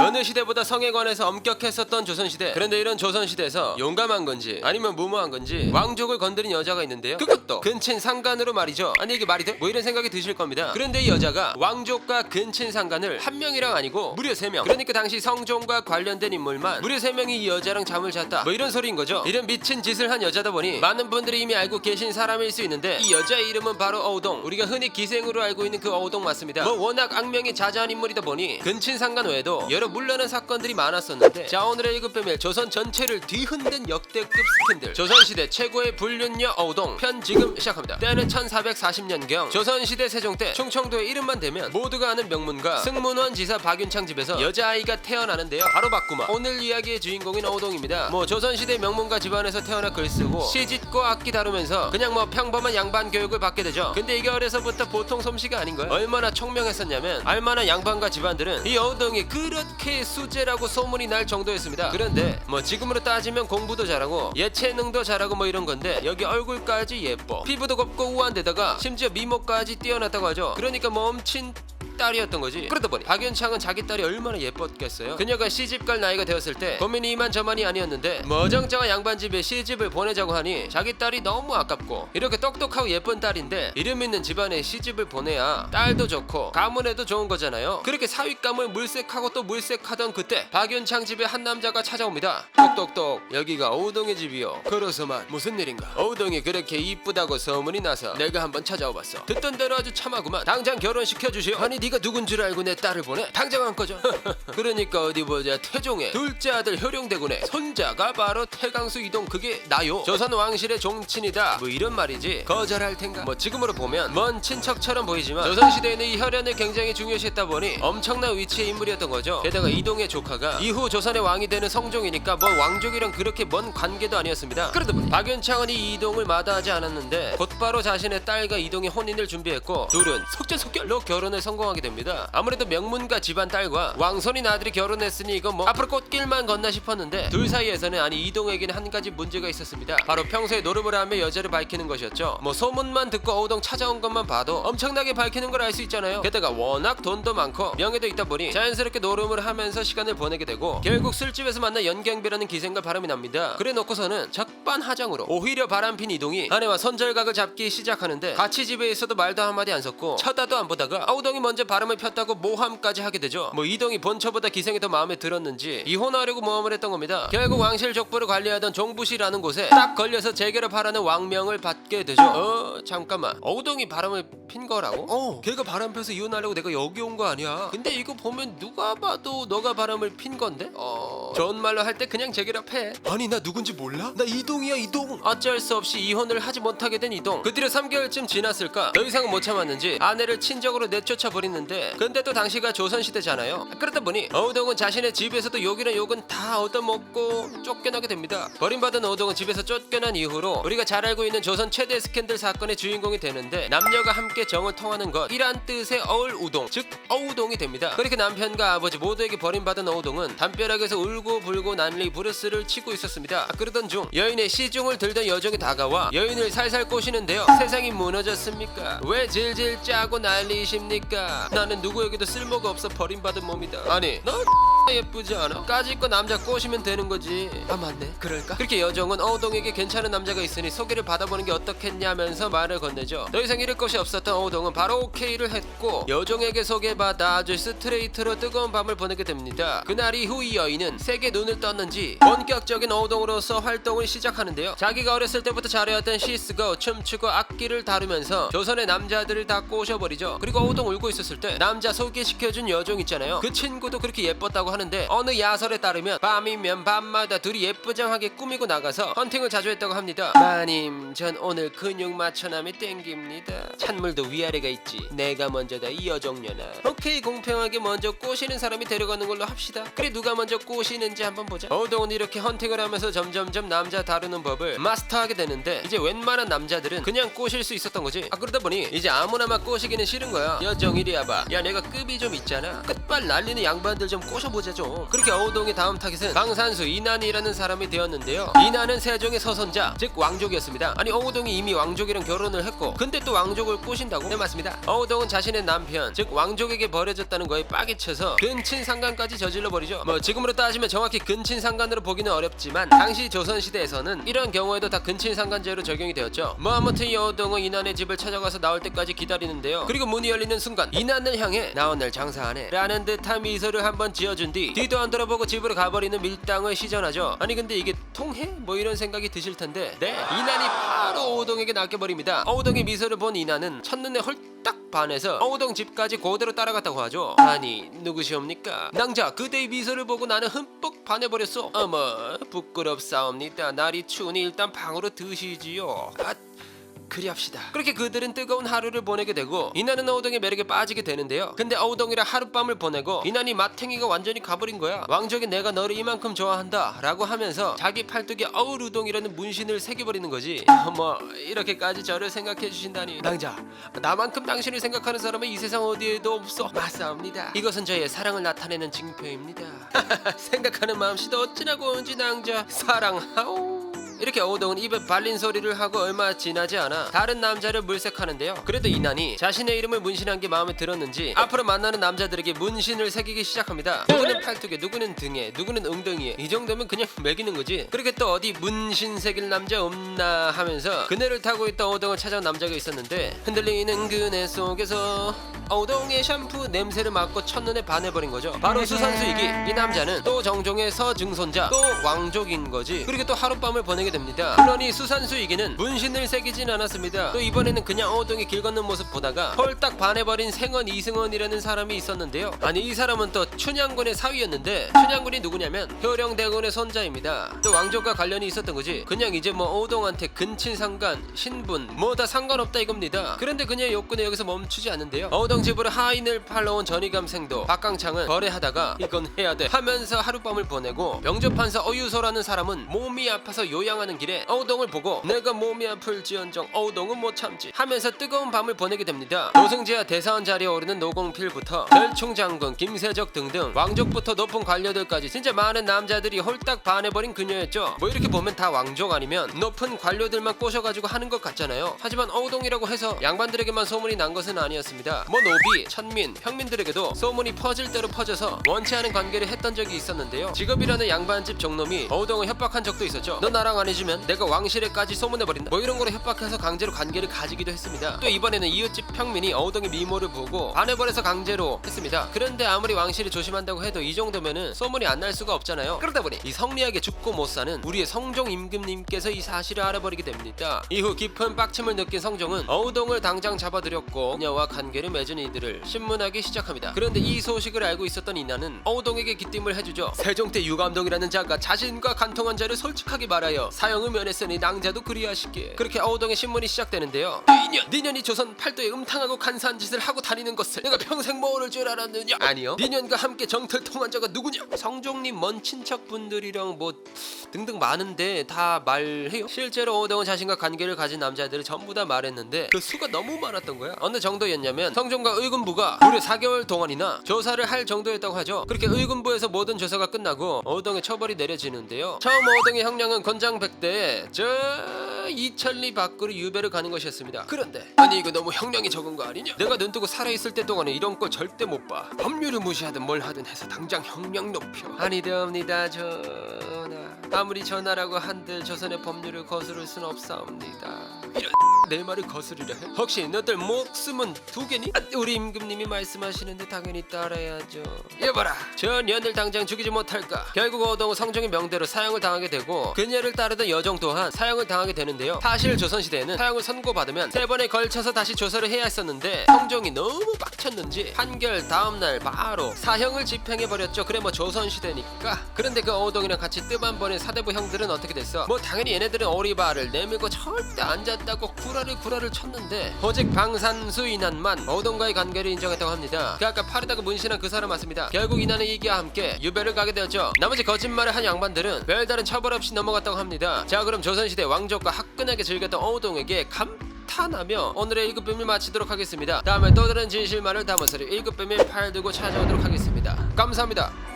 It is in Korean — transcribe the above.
어느 시대보다 성에 관해서 엄격했었던 조선시대. 그런데 이런 조선시대에서 용감한 건지 아니면 무모한 건지 왕족을 건드린 여자가 있는데요, 그것도 근친 상간으로 말이죠. 아니 이게 말이 돼? 뭐 이런 생각이 드실 겁니다. 그런데 이 여자가 왕족과 근친 상간을 한 명이랑 아니고 무려 3명, 그러니까 당시 성종과 관련된 인물만 무려 3명이 이 여자랑 잠을 잤다, 뭐 이런 소리인 거죠. 이런 미친 짓을 한 여자다 보니 많은 분들이 이미 알고 계신 사람일 수 있는데, 이 여자의 이름은 바로 어우동. 우리가 흔히 기생으로 알고 있는 그 어우동 맞습니다. 뭐 워낙 악명이 자자한 인물이다 보니 근친 상간 외에도 여러 물러난 사건들이 많았었는데, 자 오늘의 1급 배밀, 조선 전체를 뒤흔든 역대급 스캔들, 조선시대 최고의 불륜녀 어우동 편 지금 시작합니다. 때는 1440년경 조선시대 세종 때 충청도의 이름만 대면 모두가 아는 명문가 승문원 지사 박윤창 집에서 여자아이가 태어나는데요, 바로 박구마. 오늘 이야기의 주인공인 어우동입니다. 뭐 조선시대 명문가 집안에서 태어나 글쓰고 시짓고 악기 다루면서 그냥 뭐 평범한 양반 교육을 받게 되죠. 근데 이게 어려서부터 보통 솜씨가 아닌 거예요. 얼마나 총명했었냐면 알만한 양반가 집안들은 이 어우동이 그렇게 수재라고 소문이 날 정도였습니다. 그런데 뭐 지금으로 따지면 공부도 잘하고 예체능도 잘하고 뭐 이런 건데, 여기 얼굴까지 예뻐, 피부도 곱고 우아한 데다가 심지어 미모까지 뛰어났다고 하죠. 그러니까 멈친 딸이었던 거지. 그러다 보니 박윤창은 자기 딸이 얼마나 예뻤겠어요. 그녀가 시집갈 나이가 되었을 때 고민이 이만저만이 아니었는데, 머정쩡한 양반집에 시집을 보내자고 하니 자기 딸이 너무 아깝고, 이렇게 똑똑하고 예쁜 딸인데 이름 있는 집안에 시집을 보내야 딸도 좋고 가문에도 좋은 거잖아요. 그렇게 사윗감을 물색하고 또 물색하던 그때 박윤창 집에 한 남자가 찾아옵니다. 똑똑똑, 여기가 어우동의 집이요. 그러서만 무슨 일인가. 어우동이 그렇게 이쁘다고 소문이 나서 내가 한번 찾아와봤어. 듣던 대로 아주 참하구만. 당장 결혼시켜주시오. 아니 네가 누군 줄 알고 내 딸을 보내? 당장 안 꺼져. 그러니까 어디 보자. 태종의 둘째 아들 효령대군의 손자가 바로 태강수 이동, 그게 나요. 조선 왕실의 종친이다, 뭐 이런 말이지. 거절할 텐가. 뭐 지금으로 보면 먼 친척처럼 보이지만 조선시대에는 이 혈연을 굉장히 중요시했다 보니 엄청난 위치의 인물이었던 거죠. 게다가 이동의 조카가 이후 조선의 왕이 되는 성종이니까 뭐 왕족이랑 그렇게 먼 관계도 아니었습니다. 그러다 보니 박윤창은 이 이동을 마다하지 않았는데 곧바로 자신의 딸과 이동의 혼인을 준비했고, 둘은 속전속결로 결혼을 성공하게 됩니다. 아무래도 명문가 집안 딸과 왕손인 아들이 결혼했으니 이건 뭐 앞으로 꽃길만 걷나 싶었는데, 둘 사이에서는 아니 이동에게는 한 가지 문제가 있었습니다. 바로 평소에 노름을 하며 여자를 밝히는 것이었죠. 뭐 소문만 듣고 어우동 찾아온 것만 봐도 엄청나게 밝히는 걸 알 수 있잖아요. 게다가 워낙 돈도 많고 명예도 있다 보니 자연스럽게 노름을 하면서 시간을 보내게 되고, 결국 술집에서 만나 연경비라는 기생과 바람이 납니다. 그래 놓고서는 적반하장으로 오히려 바람핀 이동이 아내와 손절각을 잡기 시작하는데, 같이 집에 있어도 말도 한마디 안 섞고 쳐다도 안 보다가 어우동이 먼저 바람을 폈다고 모함까지 하게 되죠. 뭐 이동이 본처보다 기생이 더 마음에 들었는지 이혼하려고 모함을 했던 겁니다. 결국 왕실 족보를 관리하던 종부시라는 곳에 딱 걸려서 재결합하라는 왕명을 받게 되죠. 잠깐만, 어우동이 바람을 핀 거라고? 걔가 바람 펴서 이혼하려고 내가 여기 온 거 아니야. 근데 이거 보면 누가 봐도 너가 바람을 핀 건데? 좋은 말로 할 때 그냥 재결합해. 아니 나 누군지 몰라? 나 이동이야, 이동. 어쩔 수 없이 이혼을 하지 못하게 된 이동. 그 뒤로 3개월쯤 지났을까, 더 이상은 못 참았는지 아내를 친정으로 내쫓아 버리는데, 근데 또 당시가 조선시대잖아요. 그러다 보니 어우동은 자신의 집에서도 욕이란 욕은 다 얻어먹고 쫓겨나게 됩니다. 버림받은 어우동은 집에서 쫓겨난 이후로 우리가 잘 알고 있는 조선 최대 스캔들 사건의 주인공이 되는데, 남녀가 함께 정을 통하는 것, 이란 뜻의 어울우동, 즉 어우동이 됩니다. 그렇게 남편과 아버지 모두에게 버림받은 어우동은 담벼락에서 울고 불고 난리 부르스를 치고 있었습니다. 그러던 중 여인의 시중을 들던 여종이 다가와 여인을 살살 꼬시는데요. 세상이 무너졌습니까? 왜 질질 짜고 난리십니까? 나는 누구에게도 쓸모가 없어 버림받은 몸이다. 아니 너 예쁘지 않아? 까짓거 남자 꼬시면 되는 거지. 아 맞네, 그럴까? 그렇게 여종은 어우동에게 괜찮은 남자가 있으니 소개를 받아보는 게 어떻겠냐면서 말을 건네죠. 더 이상 잃을 것이 없었던 어우동은 바로 오케이를 했고, 여종에게 소개받아 아주 스트레이트로 뜨거운 밤을 보내게 됩니다. 그날 이후 이 여인은 세게 눈을 떴는지 본격적인 어우동으로서 활동을 시작하는데요. 자기가 어렸을 때부터 잘해왔던 시스고 춤추고 악기를 다루면서 조선의 남자들을 다 꼬셔버리죠. 그리고 어우동 울고 있었을 때 남자 소개시켜준 여종 있잖아요. 그 친구도 그렇게 예뻤다고 하는데, 어느 야설에 따르면 밤이면 밤마다 둘이 예쁘장하게 꾸미고 나가서 헌팅을 자주 했다고 합니다. 마님 전 오늘 근육 맞춰남이 땡깁니다. 찬물도 위아래가 있지. 내가 먼저다 이 여종녀나. 오케이, 공평하게 먼저 꼬시는 사람이 데려가는 걸로 합시다. 그래 누가 먼저 꼬시는지 한번 보자. 어우동은 이렇게 헌팅을 하면서 점점점 남자 다루는 법을 마스터하게 되는데, 이제 웬만한 남자들은 그냥 꼬실 수 있었던 거지. 그러다 보니 이제 아무나 막 꼬시기는 싫은 거야. 여종 이리 와봐. 야 내가 급이 좀 있잖아. 끝발 날리는 양반들 좀 꼬셔보자. 보자죠. 그렇게 어우동의 다음 타깃은 방산수 이난이라는 사람이 되었는데요. 이난은 세종의 서손자, 즉 왕족이었습니다. 아니 어우동이 이미 왕족이랑 결혼을 했고 근데 또 왕족을 꼬신다고? 네, 맞습니다. 어우동은 자신의 남편, 즉 왕족에게 버려졌다는 거에 빡이 쳐서 근친상간까지 저질러버리죠. 뭐 지금으로 따지면 정확히 근친상간으로 보기는 어렵지만 당시 조선시대에서는 이런 경우에도 다 근친상간죄로 적용이 되었죠. 뭐 아무튼 이 어우동은 이난의 집을 찾아가서 나올 때까지 기다리는데요. 그리고 문이 열리는 순간 이난을 향해 나 오늘 장사하네 라는 듯한 미소를 한번 지어준 뒤 뒤도 안 돌아보고 집으로 가버리는 밀당을 시전하죠. 아니 근데 이게 통해? 뭐 이런 생각이 드실 텐데 네, 이난이 바로 어우동에게 낚여버립니다. 어우동의 미소를 본 이난은 첫눈에 헐딱 반해서 어우동 집까지 그대로 따라갔다고 하죠. 아니 누구시옵니까? 낭자 그대의 미소를 보고 나는 흠뻑 반해버렸어. 어머 부끄럽사옵니다. 날이 추우니 일단 방으로 드시지요. 그리합시다. 그렇게 그들은 뜨거운 하루를 보내게 되고 이난은 어우동의 매력에 빠지게 되는데요. 근데 어우동이랑 하룻밤을 보내고 이난이 마탱이가 완전히 가버린 거야. 왕족이 내가 너를 이만큼 좋아한다 라고 하면서 자기 팔뚝에 어우루동이라는 문신을 새겨버리는 거지. 뭐 이렇게까지 저를 생각해 주신다니. 낭자 나만큼 당신을 생각하는 사람은 이 세상 어디에도 없어. 맞사옵니다. 이것은 저의 사랑을 나타내는 징표입니다. 생각하는 마음씨도 어찌나 고운지 낭자 사랑하오. 이렇게 어우동은 입에 발린 소리를 하고 얼마 지나지 않아 다른 남자를 물색하는데요. 그래도 이난이 자신의 이름을 문신한 게 마음에 들었는지 앞으로 만나는 남자들에게 문신을 새기기 시작합니다. 누구는 팔뚝에, 누구는 등에, 누구는 엉덩이에. 이 정도면 그냥 매기는 거지. 그렇게 또 어디 문신 새길 남자 없나 하면서 그네를 타고 있던 어우동을 찾아온 남자가 있었는데 흔들리는 그네 속에서 어우동의 샴푸 냄새를 맡고 첫눈에 반해버린 거죠. 바로 수산수이기. 이 남자는 또 정종의 서증손자, 또 왕족인 거지. 그리고 또 하룻밤을 보내게 됩니다. 그러니 수산수이기는 문신을 새기진 않았습니다. 또 이번에는 그냥 어우동이 길 걷는 모습 보다가 홀딱 반해버린 생원 이승원이라는 사람이 있었는데요. 아니 이 사람은 또 춘향군의 사위였는데 춘향군이 누구냐면 효령대군의 손자입니다. 또 왕족과 관련이 있었던 거지. 그냥 이제 뭐 어우동한테 근친상간, 신분 뭐 다 상관없다 이겁니다. 그런데 그녀의 욕구는 여기서 멈추지 않는데요. 어우동 집으로 하인을 팔러 온 전이감생도 박강창은 거래하다가 이건 해야 돼 하면서 하룻밤을 보내고 명조판사 어유소라는 사람은 몸이 아파서 요양하는 길에 어우동을 보고 내가 몸이 아플지언정 어우동은 못 참지 하면서 뜨거운 밤을 보내게 됩니다. 노승지와 대사원 자리에 오르는 노공필부터 별충장군, 김세적 등등 왕족부터 높은 관료들까지 진짜 많은 남자들이 홀딱 반해버린 그녀였죠. 뭐 이렇게 보면 다 왕족 아니면 높은 관료들만 꼬셔가지고 하는 것 같잖아요. 하지만 어우동이라고 해서 양반들에게만 소문이 난 것은 아니었습니다. 뭐 노비, 천민, 평민들에게도 소문이 퍼질 대로 퍼져서 원치 않은 관계를 했던 적이 있었는데요. 직업이라는 양반집 종놈이 어우동을 협박한 적도 있었죠. 너 나랑 안 해주면 내가 왕실에까지 소문내버린다 뭐 이런 거로 협박해서 강제로 관계를 가지기도 했습니다. 또 이번에는 이웃집 평민이 어우동의 미모를 보고 반해버려서 강제로 했습니다. 그런데 아무리 왕실이 조심한다고 해도 이 정도면은 소문이 안 날 수가 없잖아요. 그러다 보니 이 성리하게 죽고 못 사는 우리의 성종 임금님께서 이 사실을 알아버리게 됩니다. 이후 깊은 빡침을 느낀 성종은 어우동을 당장 잡아들였고 그녀와 관계를 맺은 이들을 신문하기 시작합니다. 그런데 이 소식을 알고 있었던 이나는 어우동에게 기띔을 해주죠. 세종대 유감동이라는 자가 자신과 간통한 자를 솔직하게 말하여 사형을 면했으니 낭자도 그리하시기에. 그렇게 어우동의 신문이 시작되는데요. 니년이 조선 팔도에 음탕하고 간사한 짓을 하고 다니는 것을 내가 평생 모를 줄 알았느냐. 아니요, 니년과 함께 정틀 통한 자가 누구냐. 성종님 먼 친척분들이랑 뭐 등등 많은데 다 말해요. 실제로 어우동은 자신과 관계를 가진 남자들을 전부 다 말했는데 그 수가 너무 많았던 거야. 어느 정도였냐면 성종과 의군부가 무려 4개월 동안이나 조사를 할 정도였다고 하죠. 그렇게 의군부에서 모든 조사가 끝나고 어우동의 처벌이 내려지는데요. 처음 어우동의 형량은 건장백대에 저 이천리 밖으로 유배를 가는 것이었습니다. 그런데 아니 이거 너무 형량이 적은 거 아니냐? 내가 눈뜨고 살아있을 때 동안에 이런 걸 절대 못 봐. 법률을 무시하든 뭘 하든 해서 당장 형량 높여. 아니되옵니다 전하. 아무리 전하라고 한들 조선의 법률을 거스를 순 없사옵니다. 이런 내 말을 거스르려 해? 혹시 너들 목숨은 두 개니? 우리 임금님이 말씀하시는데 당연히 따라야죠. 여봐라, 저 년을 당장 죽이지 못할까? 결국 어우동은 성종의 명대로 사형을 당하게 되고 그녀를 따르던 여종 또한 사형을 당하게 되는데요. 사실 조선시대에는 사형을 선고받으면 3번에 걸쳐서 다시 조사를 해야 했었는데 성종이 너무 빡쳤는지 판결 다음날 바로 사형을 집행해버렸죠. 그래 뭐 조선시대니까. 그런데 그 어우동이랑 같이 뜸 한 번의 사대부 형들은 어떻게 됐어? 뭐 당연히 얘네들은 오리발을 내밀고 절대 안 잤다고 구라를 쳤는데 오직 방산수 이난만 어우동과의 관계를 인정했다고 합니다. 그 아까 파르다고 문신한 그 사람 맞습니다. 결국 이난은 이기와 함께 유배를 가게 되었죠. 나머지 거짓말을 한 양반들은 별다른 처벌 없이 넘어갔다고 합니다. 자, 그럼 조선시대 왕족과 화끈하게 즐겼던 어우동에게 감탄하며 오늘의 1급 비밀 마치도록 하겠습니다. 다음에 또 다른 진실만을 담아서 1급 비밀 8 들고 찾아오도록 하겠습니다. 감사합니다.